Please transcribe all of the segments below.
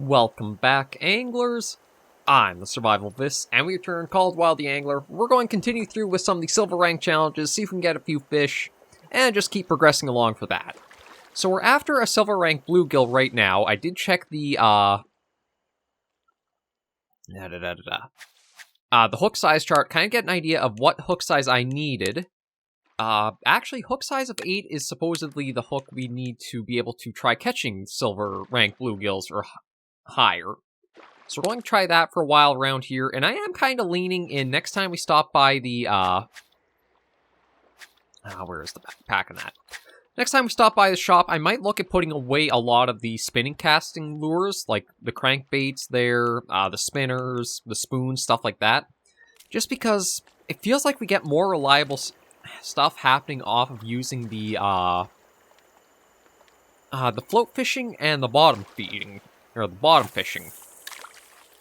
Welcome back, anglers. I'm the Survivalist, and we return Call of the Wild the Angler. We're going to continue through with some of the silver rank challenges, see if we can get a few fish, and just keep progressing along for that. So we're after a silver rank bluegill right now. I did check the hook size chart, kind of get an idea of what hook size I needed. Actually, hook size of 8 is supposedly the hook we need to be able to try catching silver rank bluegills or higher. So we're going to try that for a while around here, and I am kind of leaning in next time we stop by the, where is the pack on that? Next time we stop by the shop, I might look at putting away a lot of the spinning casting lures, like the crankbaits there, the spinners, the spoons, stuff like that. Just because it feels like we get more reliable stuff happening off of using the float fishing and the bottom feeding, or the bottom fishing.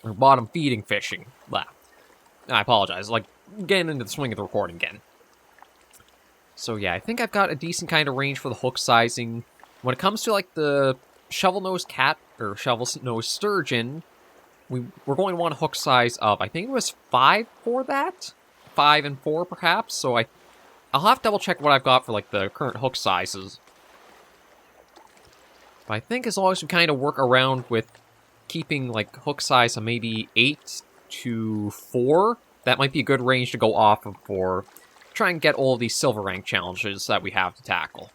Or bottom feeding fishing. Blah. I apologize, like, getting into the swing of the recording again. So yeah, I think I've got a decent kind of range for the hook sizing. When it comes to, like, the shovel-nosed cat, or shovel-nosed sturgeon, we're going to want a hook size of, I think it was 5 for that? 5 and 4, perhaps? So I'll have to double-check what I've got for, like, the current hook sizes. But I think as long as we kind of work around with keeping, like, hook size of maybe 8 to 4, that might be a good range to go off of for try and get all of these silver rank challenges that we have to tackle.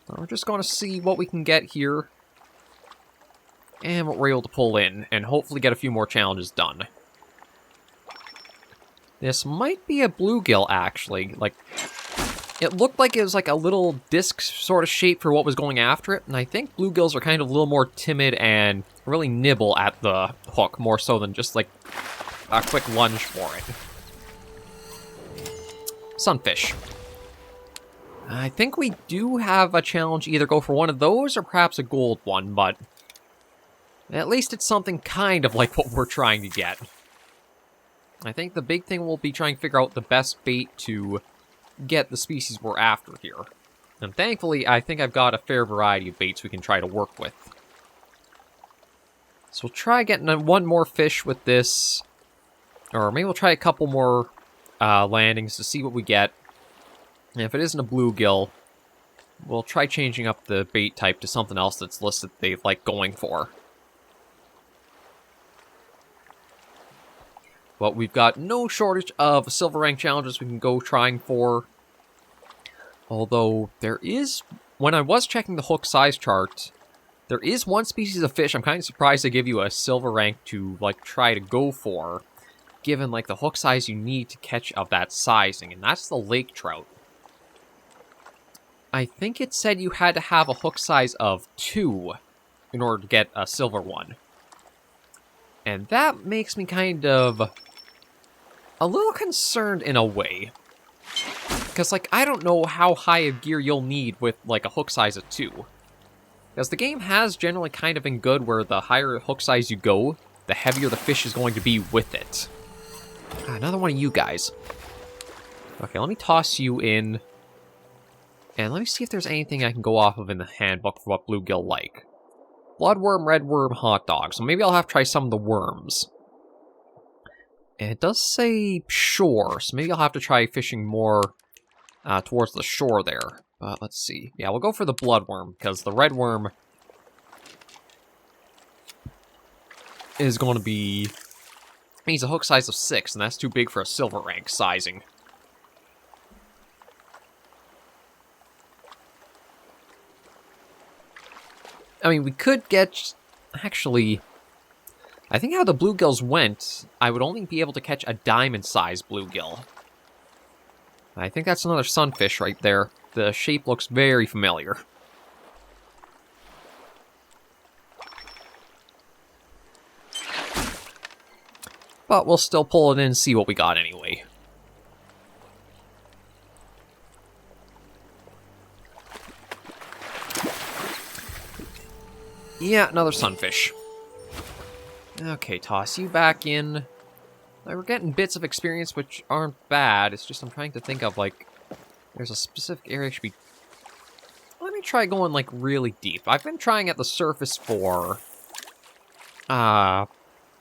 So we're just going to see what we can get here, and what we're able to pull in, and hopefully get a few more challenges done. This might be a bluegill, actually. Like, it looked like it was like a little disc sort of shape for what was going after it, and I think bluegills are kind of a little more timid and really nibble at the hook, more so than just like a quick lunge for it. Sunfish. I think we do have a challenge, either go for one of those or perhaps a gold one, but at least it's something kind of like what we're trying to get. I think the big thing will be trying to figure out the best bait to get the species we're after here. And thankfully, I think I've got a fair variety of baits we can try to work with. So we'll try getting one more fish with this, or maybe we'll try a couple more landings to see what we get. And if it isn't a bluegill, we'll try changing up the bait type to something else that's listed they like going for. But we've got no shortage of silver rank challenges we can go trying for. Although, there is, when I was checking the hook size chart, there is one species of fish I'm kind of surprised they give you a silver rank to, like, try to go for, given, like, the hook size you need to catch of that sizing, and that's the lake trout. I think it said you had to have a hook size of 2 in order to get a silver one. And that makes me kind of a little concerned in a way. Because, like, I don't know how high of gear you'll need with, like, a hook size of 2. Because the game has generally kind of been good where the higher hook size you go, the heavier the fish is going to be with it. Another one of you guys. Okay, let me toss you in. And let me see if there's anything I can go off of in the handbook for what bluegill like. Bloodworm, redworm, hot dog. So maybe I'll have to try some of the worms. And it does say shore, so maybe I'll have to try fishing more towards the shore there. But let's see. Yeah, we'll go for the bloodworm, because the redworm is going to be... He's a hook size of 6, and that's too big for a silver rank sizing. I mean, we could get... Actually, I think how the bluegills went, I would only be able to catch a diamond-sized bluegill. I think that's another sunfish right there. The shape looks very familiar. But we'll still pull it in and see what we got anyway. Yeah, another sunfish. Okay, toss you back in. We're getting bits of experience which aren't bad. It's just I'm trying to think of, like, there's a specific area I should be... Let me might try going, like, really deep. I've been trying at the surface for, the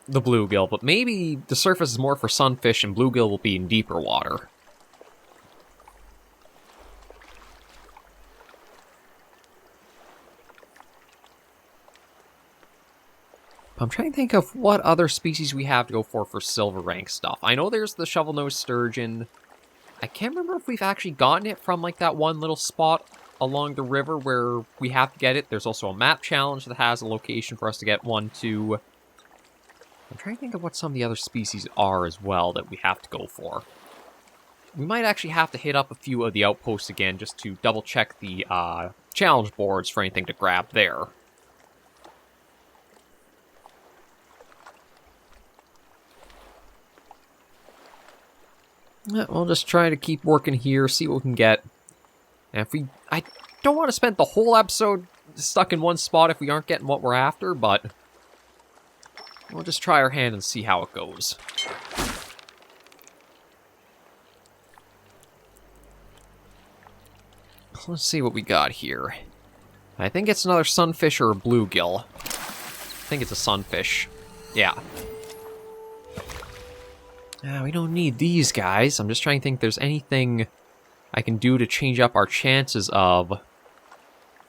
bluegill, but maybe the surface is more for sunfish and bluegill will be in deeper water. I'm trying to think of what other species we have to go for silver rank stuff. I know there's the shovel-nosed sturgeon. I can't remember if we've actually gotten it from, like, that one little spot along the river where we have to get it. There's also a map challenge that has a location for us to get one to. I'm trying to think of what some of the other species are as well that we have to go for. We might actually have to hit up a few of the outposts again just to double-check the challenge boards for anything to grab there. We'll just try to keep working here, see what we can get. And if I don't want to spend the whole episode stuck in one spot if we aren't getting what we're after, but we'll just try our hand and see how it goes. Let's see what we got here. I think it's another sunfish or a bluegill. I think it's a sunfish. Yeah. We don't need these guys. I'm just trying to think if there's anything I can do to change up our chances of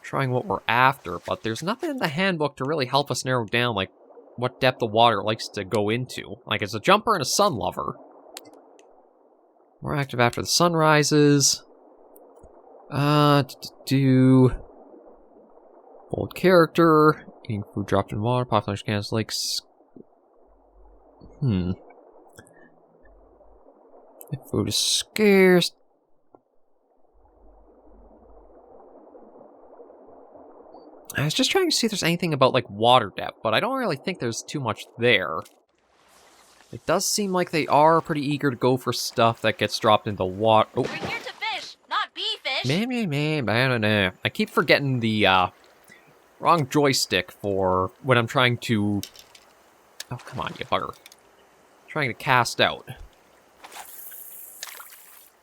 trying what we're after, but there's nothing in the handbook to really help us narrow down, like, what depth of water it likes to go into. Like, it's a jumper and a sun lover. More active after the sun rises. Bold character. Eating food dropped in water. Population cans lakes. If food is scarce. I was just trying to see if there's anything about, like, water depth, but I don't really think there's too much there. It does seem like they are pretty eager to go for stuff that gets dropped into water. Oh. We're here to fish, not be fish. I don't know. I keep forgetting the, wrong joystick for when I'm trying to... Oh, come on, you bugger. Trying to cast out.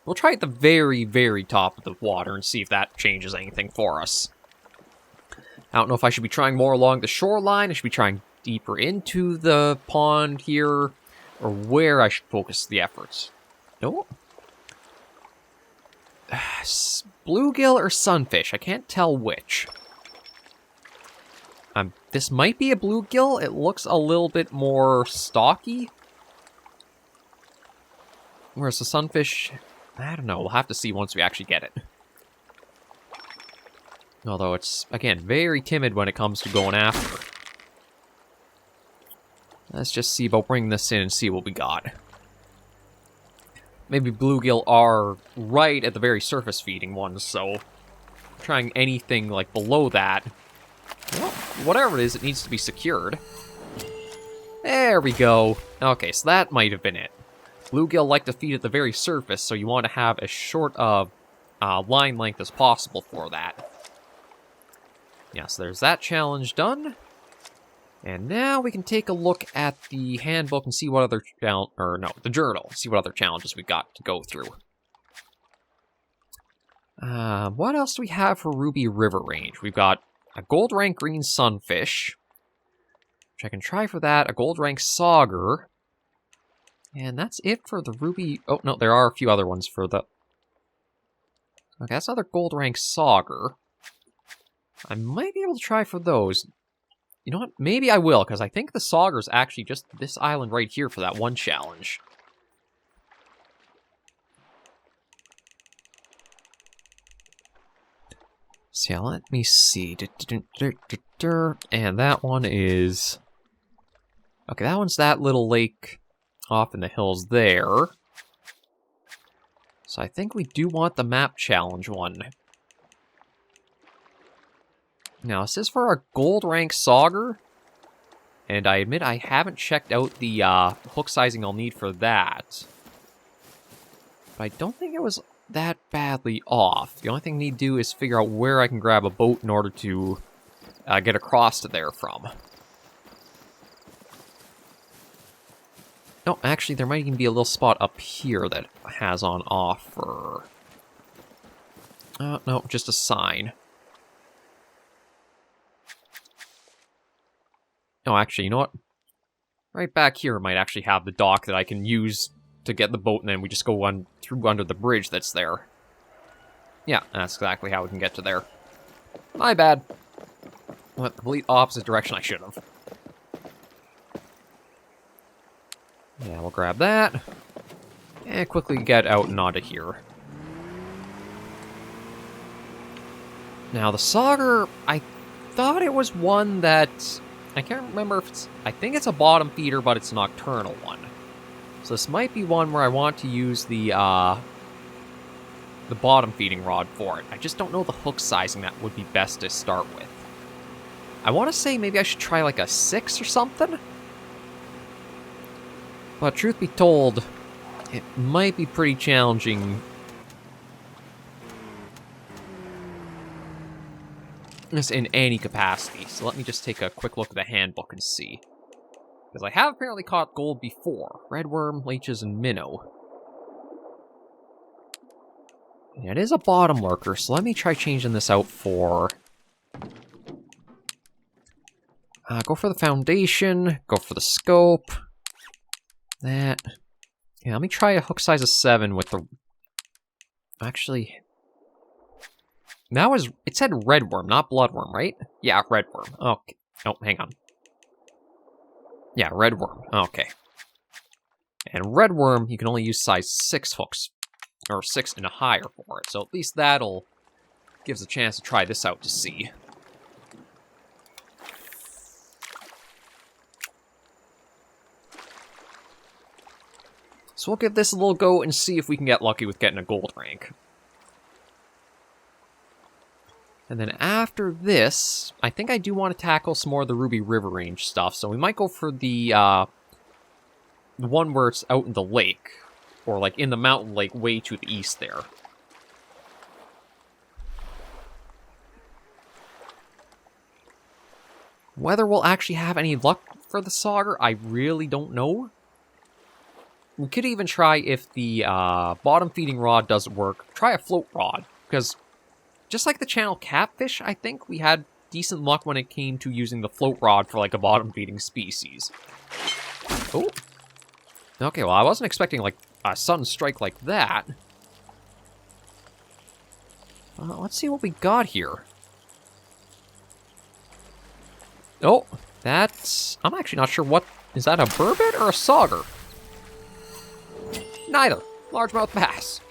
We'll try at the very, very top of the water and see if that changes anything for us. I don't know if I should be trying more along the shoreline, I should be trying deeper into the pond here, or where I should focus the efforts. No. Bluegill or sunfish, I can't tell which. This might be a bluegill, it looks a little bit more stocky. Whereas the sunfish... I don't know, we'll have to see once we actually get it. Although it's, again, very timid when it comes to going after. Let's just see about bringing this in and see what we got. Maybe bluegill are right at the very surface feeding ones, so trying anything like below that, well, whatever it is, it needs to be secured. There we go. Okay, so that might have been it. Bluegill like to feed at the very surface, so you want to have as short of line length as possible for that. Yeah, so there's that challenge done. And now we can take a look at the handbook and see what other the journal, see what other challenges we got to go through. What else do we have for Ruby River Range? We've got a gold rank green sunfish, which I can try for that, a gold rank sauger. And that's it for the Ruby... Oh, no, there are a few other ones for the... Okay, that's another gold rank sauger. I might be able to try for those. You know what? Maybe I will, because I think the sauger is actually just this island right here for that one challenge. So yeah, let me see. And that one is... Okay, that one's that little lake... off in the hills there. So I think we do want the map challenge one. Now, this is for a gold rank sauger. And I admit I haven't checked out the hook sizing I'll need for that. But I don't think it was that badly off. The only thing I need to do is figure out where I can grab a boat in order to get across to there from. No, actually, there might even be a little spot up here that has on offer. No, just a sign. Oh, actually, you know what? Right back here might actually have the dock that I can use to get the boat, and then we just go through under the bridge that's there. Yeah, that's exactly how we can get to there. My bad. Went the complete opposite direction I should have. Yeah, we'll grab that. And quickly get out and onto here. Now, the Sauger, I thought it was one that... I can't remember if it's... I think it's a bottom feeder, but it's a nocturnal one. So this might be one where I want to use the bottom feeding rod for it. I just don't know the hook sizing that would be best to start with. I want to say maybe I should try like a 6 or something. But truth be told, it might be pretty challenging. This in any capacity. So let me just take a quick look at the handbook and see. Because I have apparently caught gold before. Redworm, leeches, and minnow. Yeah, it is a bottom lurker, so let me try changing this out for... go for the foundation, go for the scope. That. Yeah, let me try a hook size of 7 with the... Actually... That was... It said redworm, not bloodworm, right? Yeah, redworm. Okay. Oh, hang on. Yeah, redworm. Okay. And redworm, you can only use size 6 hooks. Or 6 and higher for it. So at least that'll... gives a chance to try this out to see. So we'll give this a little go and see if we can get lucky with getting a gold rank. And then after this, I think I do want to tackle some more of the Ruby River Range stuff. So we might go for the one where it's out in the lake. Or like in the mountain lake way to the east there. Whether we'll actually have any luck for the Sauger, I really don't know. We could even try, if the bottom feeding rod doesn't work, try a float rod. Because just like the channel catfish, I think we had decent luck when it came to using the float rod for like a bottom feeding species. Oh. Okay, well I wasn't expecting like a sudden strike like that. Let's see what we got here. Oh, that's... I'm actually not sure what... Is that a burbot or a sauger? Neither. Largemouth bass.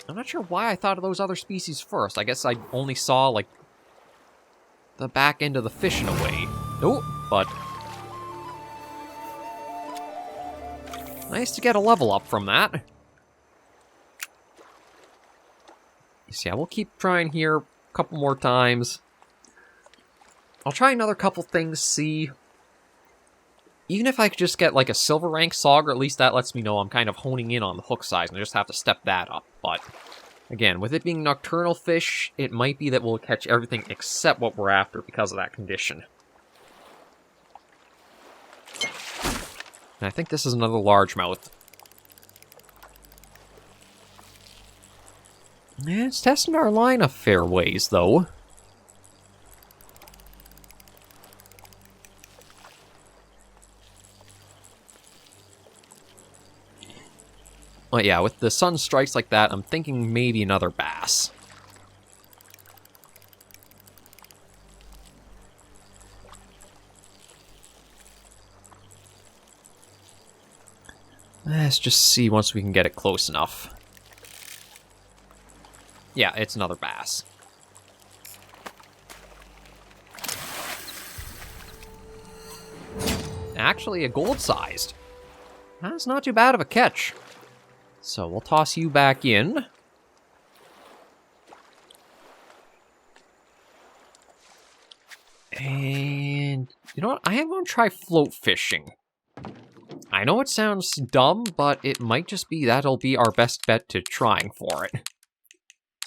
I'm not sure why I thought of those other species first. I guess I only saw, like, the back end of the fish in a way. Oh, but... Nice to get a level up from that. So yeah, we'll keep trying here a couple more times. I'll try another couple things, see. Even if I could just get like a silver rank sauger, at least that lets me know I'm kind of honing in on the hook size, and I just have to step that up. But again, with it being nocturnal fish, it might be that we'll catch everything except what we're after because of that condition. And I think this is another largemouth. Yeah, it's testing our line a fair ways, though. But yeah, with the sun strikes like that, I'm thinking maybe another bass. Let's just see once we can get it close enough. Yeah, it's another bass. Actually, a gold-sized. That's not too bad of a catch. So we'll toss you back in. And you know what? I am going to try float fishing. I know it sounds dumb, but it might just be that'll be our best bet to trying for it.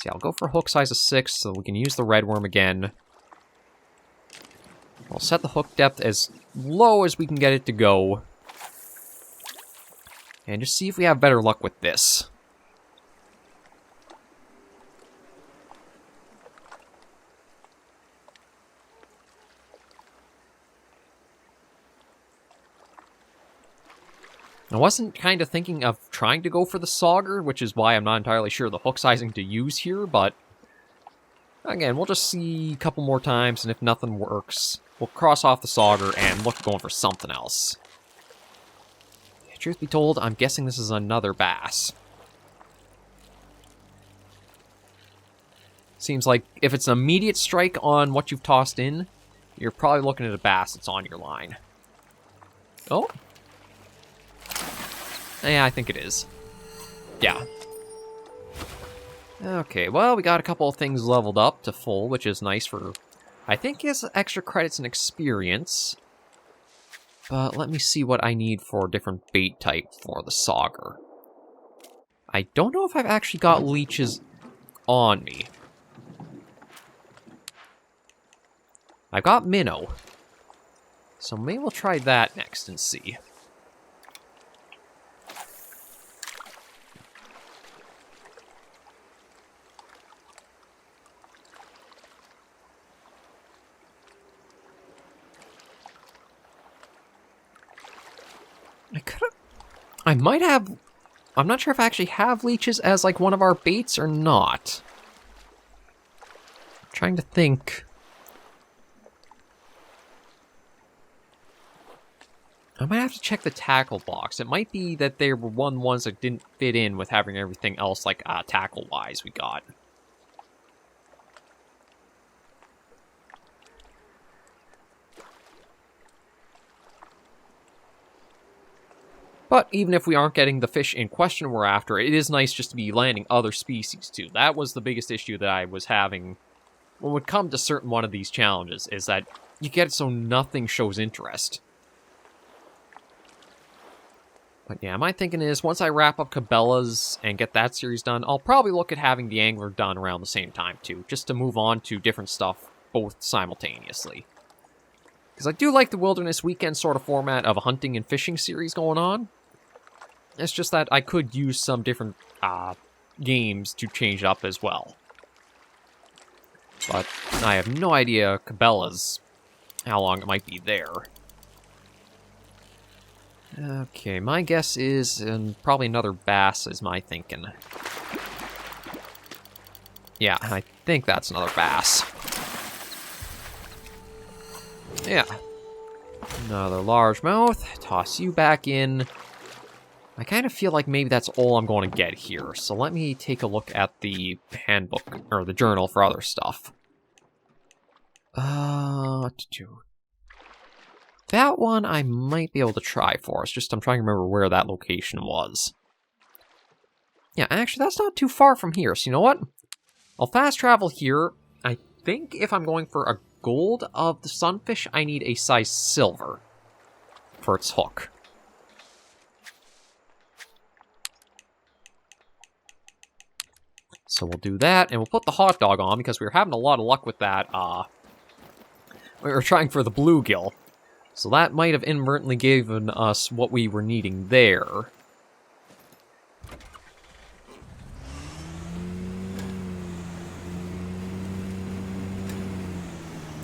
See, I'll go for a hook size of 6 so we can use the redworm again. We'll set the hook depth as low as we can get it to go. And just see if we have better luck with this. I wasn't kind of thinking of trying to go for the sauger, which is why I'm not entirely sure the hook sizing to use here, but again, we'll just see a couple more times, and if nothing works, we'll cross off the sauger and look at going for something else. Truth be told, I'm guessing this is another bass. Seems like if it's an immediate strike on what you've tossed in, you're probably looking at a bass that's on your line. Oh. Yeah, I think it is. Yeah. Okay, well, we got a couple of things leveled up to full, which is nice for, I think, is extra credits and experience. But let me see what I need for a different bait type for the sauger. I don't know if I've actually got leeches on me. I've got minnow. So maybe we'll try that next and see. I might have... I'm not sure if I actually have leeches as, like, one of our baits or not. I'm trying to think. I might have to check the tackle box. It might be that they were ones that didn't fit in with having everything else, like, tackle-wise we got. But even if we aren't getting the fish in question we're after, it is nice just to be landing other species too. That was the biggest issue that I was having when it would come to certain one of these challenges, is that you get it so nothing shows interest. But yeah, my thinking is, once I wrap up Cabela's and get that series done, I'll probably look at having the Angler done around the same time too, just to move on to different stuff both simultaneously. Because I do like the Wilderness Weekend sort of format of a hunting and fishing series going on. It's just that I could use some different games to change it up as well. But I have no idea Cabela's, how long it might be there. Okay, my guess is probably another bass is my thinking. Yeah, I think that's another bass. Yeah. Another largemouth. Toss you back in. I kind of feel like maybe that's all I'm going to get here. So let me take a look at the handbook, or the journal for other stuff. That one I might be able to try for us. Just I'm trying to remember where that location was. Yeah, actually that's not too far from here. So you know what? I'll fast travel here. I think if I'm going for a gold of the sunfish, I need a size silver for its hook. So we'll do that, and we'll put the hot dog on, because we were having a lot of luck with that. We were trying for the bluegill. So that might have inadvertently given us what we were needing there.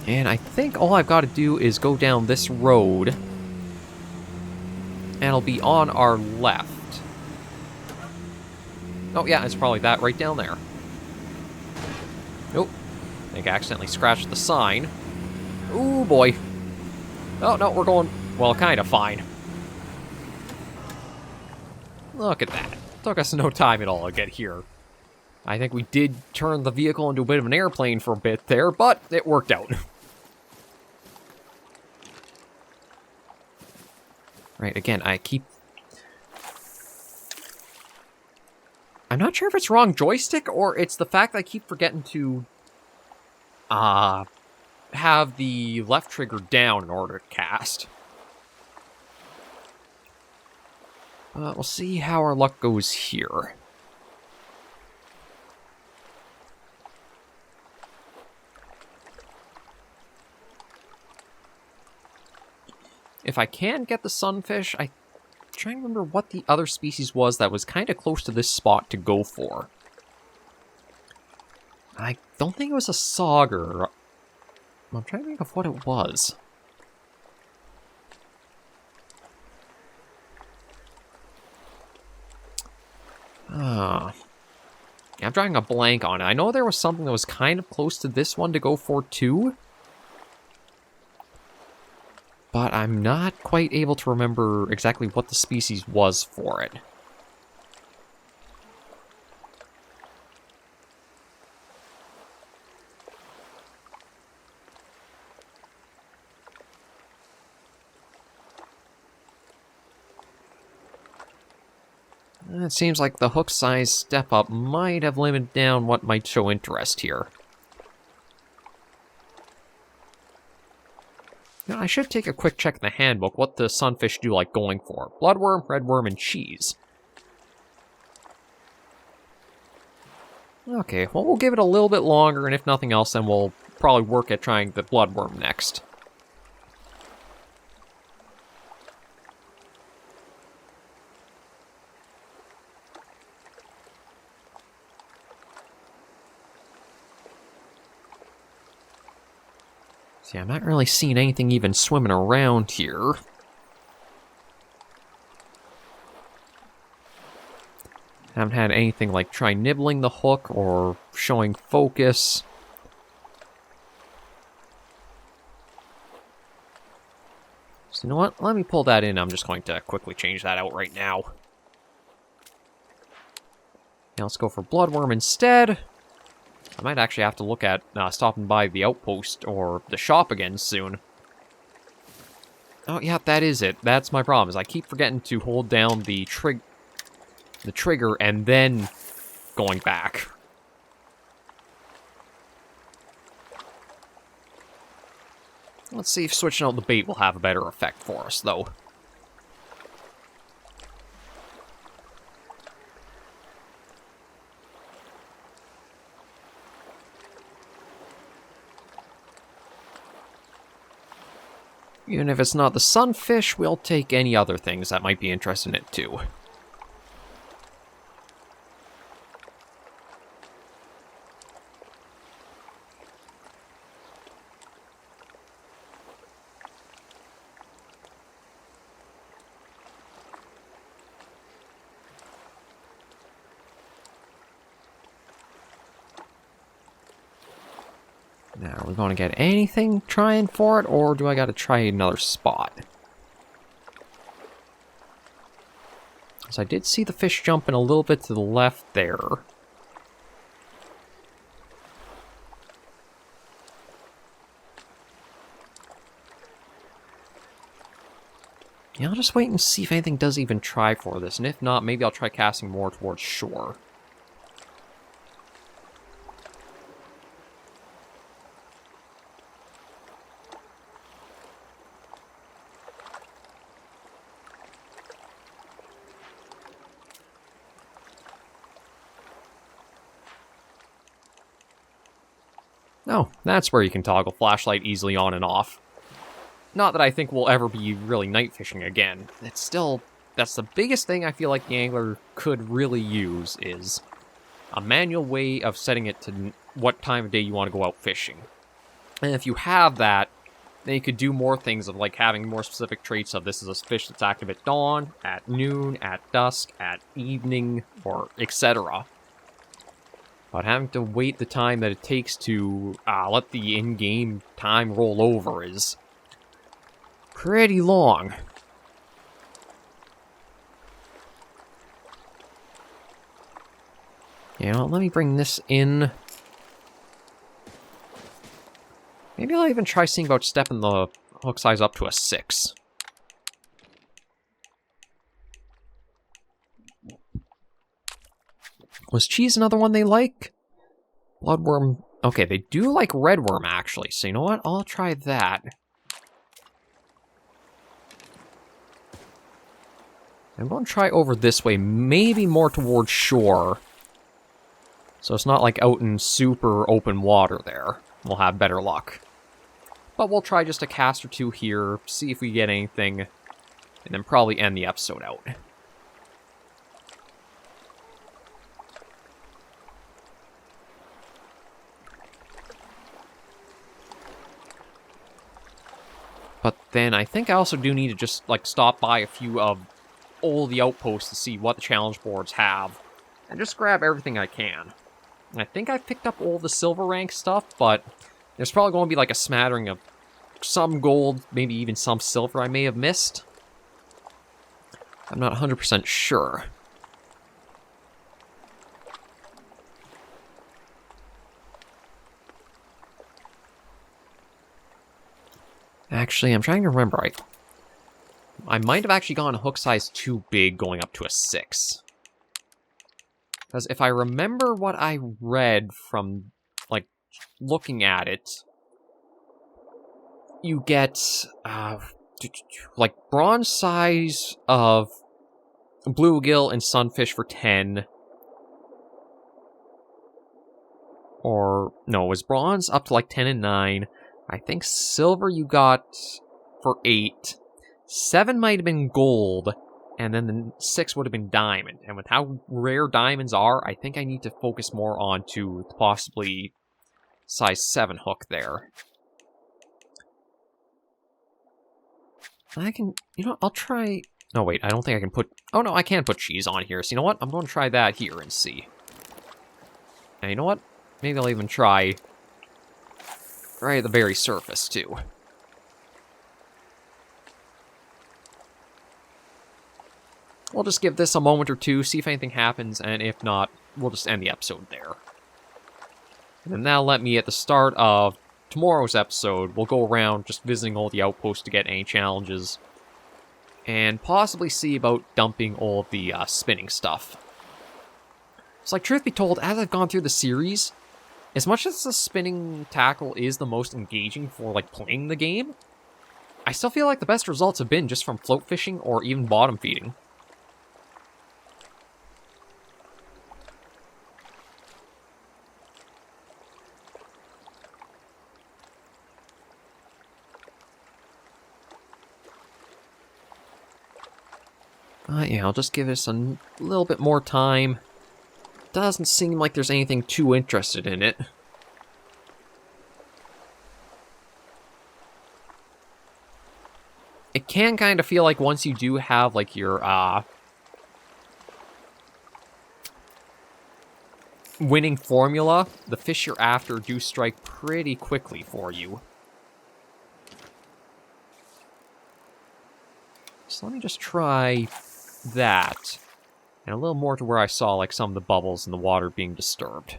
And I think all I've got to do is go down this road, and it'll be on our left. Oh yeah, it's probably that right down there. Nope. I think I accidentally scratched the sign. Ooh, boy. Oh, no, we're going, well, kind of fine. Look at that. Took us no time at all to get here. I think we did turn the vehicle into a bit of an airplane for a bit there, but it worked out. Right, again, I'm not sure if it's wrong joystick, or it's the fact that I keep forgetting to have the left trigger down in order to cast. We'll see how our luck goes here. If I can get the sunfish, I'm trying to remember what the other species was that was kind of close to this spot to go for. I don't think it was a sauger. I'm trying to think of what it was. Yeah, I'm drawing a blank on it. I know there was something that was kind of close to this one to go for too, but I'm not quite able to remember exactly what the species was for it. It seems like the hook size step up might have limited down what might show interest here. Now, I should take a quick check in the handbook what the sunfish do like going for. Bloodworm, redworm, and cheese. Okay, well, we'll give it a little bit longer, and if nothing else, then we'll probably work at trying the bloodworm next. See, I'm not really seeing anything even swimming around here. Haven't had anything like try nibbling the hook or showing focus. So you know what? Let me pull that in. I'm just going to quickly change that out right now. Now let's go for bloodworm instead. I might actually have to look at stopping by the outpost or the shop again soon. Oh, yeah, that is it. That's my problem, is I keep forgetting to hold down the trigger and then going back. Let's see if switching out the bait will have a better effect for us, though. Even if it's not the sunfish, we'll take any other things that might be interested in it too. Now, are we going to get anything trying for it, or do I got to try another spot? So I did see the fish jumping a little bit to the left there. Yeah, I'll just wait and see if anything does even try for this, and if not, maybe I'll try casting more towards shore. Oh, that's where you can toggle flashlight easily on and off. Not that I think we'll ever be really night fishing again. It's still, that's the biggest thing I feel like the angler could really use, is a manual way of setting it to what time of day you want to go out fishing. And if you have that, then you could do more things of like having more specific traits of this is a fish that's active at dawn, at noon, at dusk, at evening, or etc. But having to wait the time that it takes to let the in-game time roll over is pretty long. You know, let me bring this in. Maybe I'll even try seeing about stepping the hook size up to a 6. Was cheese another one they like? Bloodworm. Okay, they do like redworm, actually. So you know what? I'll try that. I'm going to try over this way, maybe more towards shore. So it's not like out in super open water there. We'll have better luck. But we'll try just a cast or two here, see if we get anything, and then probably end the episode out. But then I think I also do need to just like stop by a few of all the outposts to see what the challenge boards have and just grab everything I can. And I think I've picked up all the silver rank stuff, but there's probably going to be like a smattering of some gold, maybe even some silver I may have missed. I'm not 100% sure. Actually, I'm trying to remember. I might have actually gone a hook size too big going up to a 6. Because if I remember what I read from, like, looking at it, you get, like, bronze size of bluegill and sunfish for 10. Or, no, it was bronze up to, like, 10 and 9. I think silver you got for 8. 7 might have been gold, and then the 6 would have been diamond. And with how rare diamonds are, I think I need to focus more on to possibly size 7 hook there. I can, I'll try... No, wait, I don't think I can put... Oh, no, I can put cheese on here. So you know what? I'm going to try that here and see. And you know what? Maybe I'll even try right at the very surface, too. We'll just give this a moment or two, see if anything happens, and if not, we'll just end the episode there. And then that'll let me, at the start of tomorrow's episode, we'll go around just visiting all the outposts to get any challenges, and possibly see about dumping all of the spinning stuff. So, like, truth be told, as I've gone through the series, as much as the spinning tackle is the most engaging for, like, playing the game, I still feel like the best results have been just from float fishing or even bottom feeding. Yeah, I'll just give this a little bit more time. Doesn't seem like there's anything too interested in it. It can kind of feel like once you do have, like, your, winning formula, the fish you're after do strike pretty quickly for you. So let me just try that. And a little more to where I saw, like, some of the bubbles in the water being disturbed.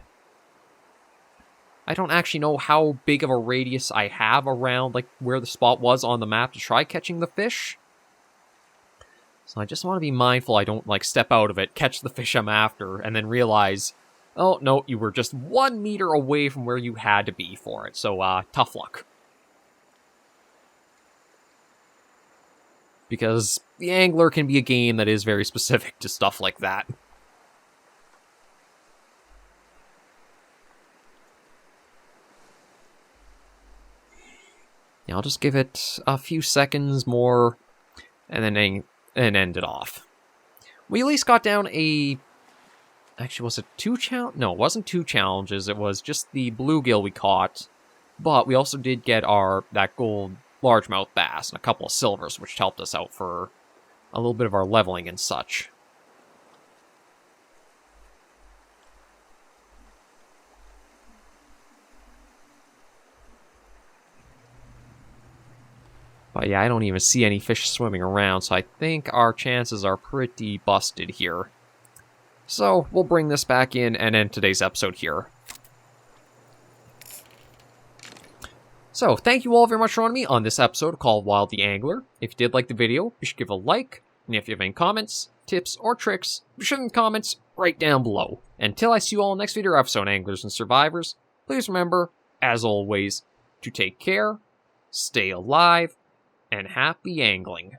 I don't actually know how big of a radius I have around, like, where the spot was on the map to try catching the fish. So I just want to be mindful I don't, like, step out of it, catch the fish I'm after, and then realize, oh, no, you were just 1 meter away from where you had to be for it. So, tough luck. Because the Angler can be a game that is very specific to stuff like that. Yeah, I'll just give it a few seconds more, and then end it off. We at least got down a... Actually, was it 2 challenges? No, it wasn't 2 challenges, it was just the bluegill we caught. But we also did get that gold largemouth bass and a couple of silvers, which helped us out for a little bit of our leveling and such. But yeah, I don't even see any fish swimming around, so I think our chances are pretty busted here. So, we'll bring this back in and end today's episode here. So, thank you all very much for joining me on this episode of Call of Wild the Angler. If you did like the video, be sure to give it a like, and if you have any comments, tips, or tricks, be sure in the comments right down below. Until I see you all in the next video or episode, Anglers and Survivors, please remember, as always, to take care, stay alive, and happy angling.